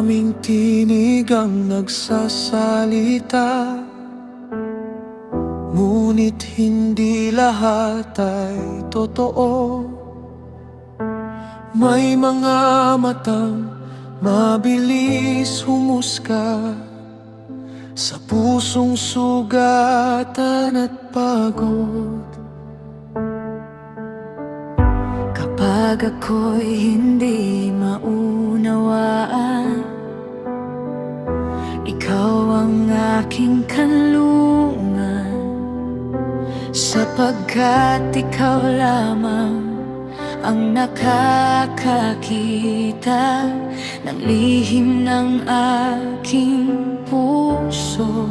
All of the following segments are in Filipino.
Maraming tinig ang nagsasalita, ngunit hindi lahat ay totoo. May mga matang mabilis humusga sa pusong sugatan at pagod. Kapag ako'y hindi maunawaan, ikaw ang aking kanlungan, sapagkat ikaw lamang ang nakakakita ng lihim ng aking puso.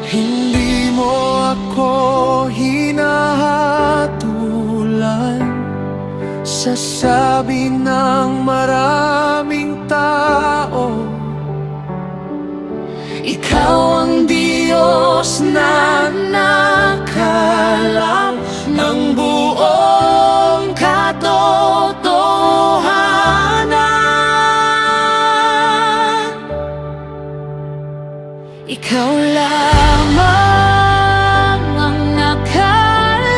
Hindi mo ako hinahatulan sa sabi ng maraming tao. Ikaw ang Diyos na nakalam ng buong katotohanan. Ikaw lamang ang nakalam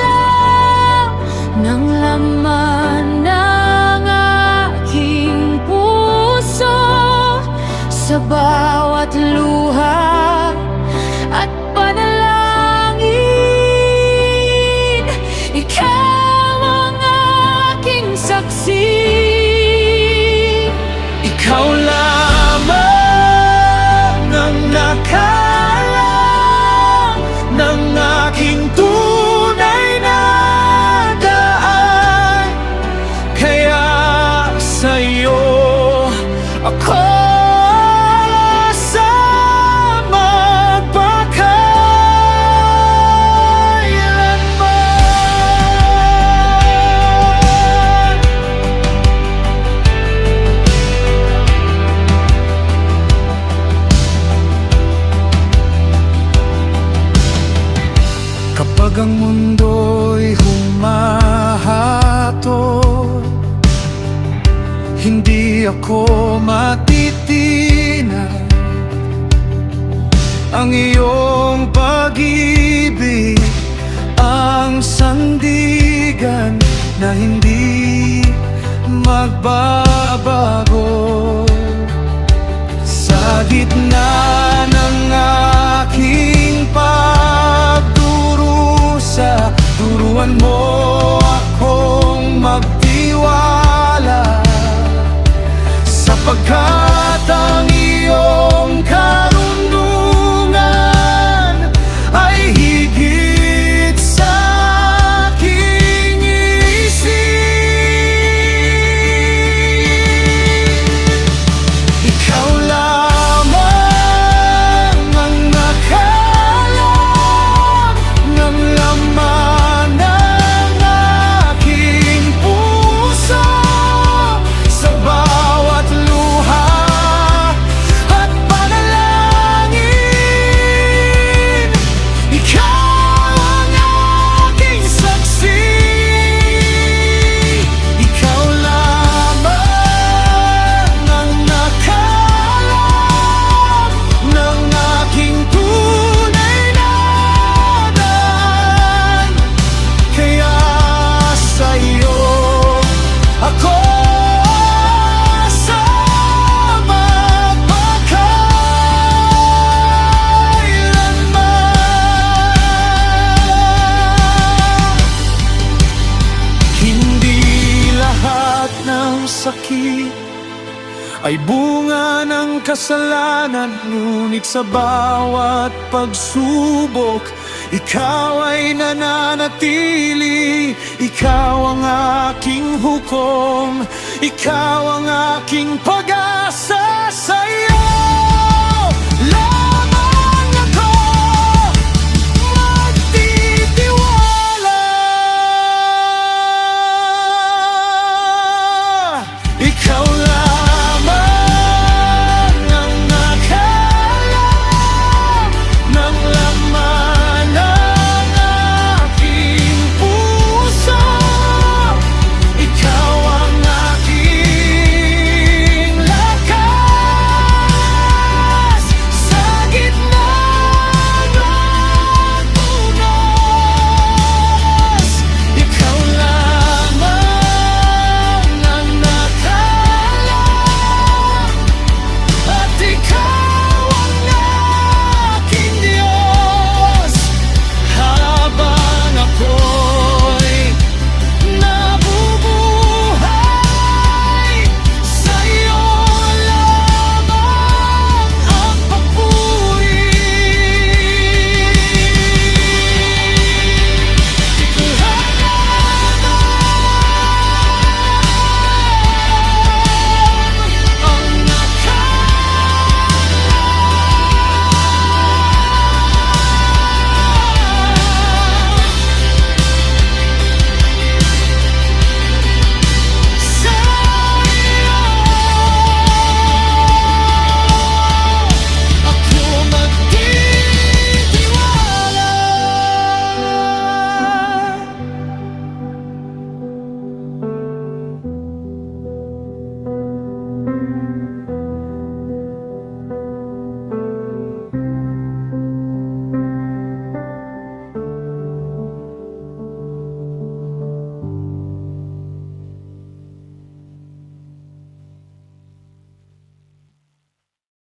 ng laman ng aking puso, sa bawat luha at panalangin. Ikaw ang aking saksi. Ikaw lamang ang nakalam ng aking tunay na daan, kaya sa'yo ako kapag ang mundo'y humahatol, hindi ako matitinag. Ang iyong pag-ibig ang sandigan na hindi magbabago. Sa gitna ng aking pagdurusa, turuan mo akong magtiwala, sapagkat ang iyong karunungan ay higit sa aking isip. Ikaw lamang ang nakalam ng laman ng aking puso, sa bawat luha at panalangin. Ikaw ang aking saksi. Ikaw lamang ang nakalam ng aking tunay na daan, kaya sa'yo ako hindi lahat ng sakit ay bunga ng kasalanan, ngunit sa bawat pagsubok, ikaw ay nananatili. Ikaw ang aking hukom, ikaw ang aking pag-asa.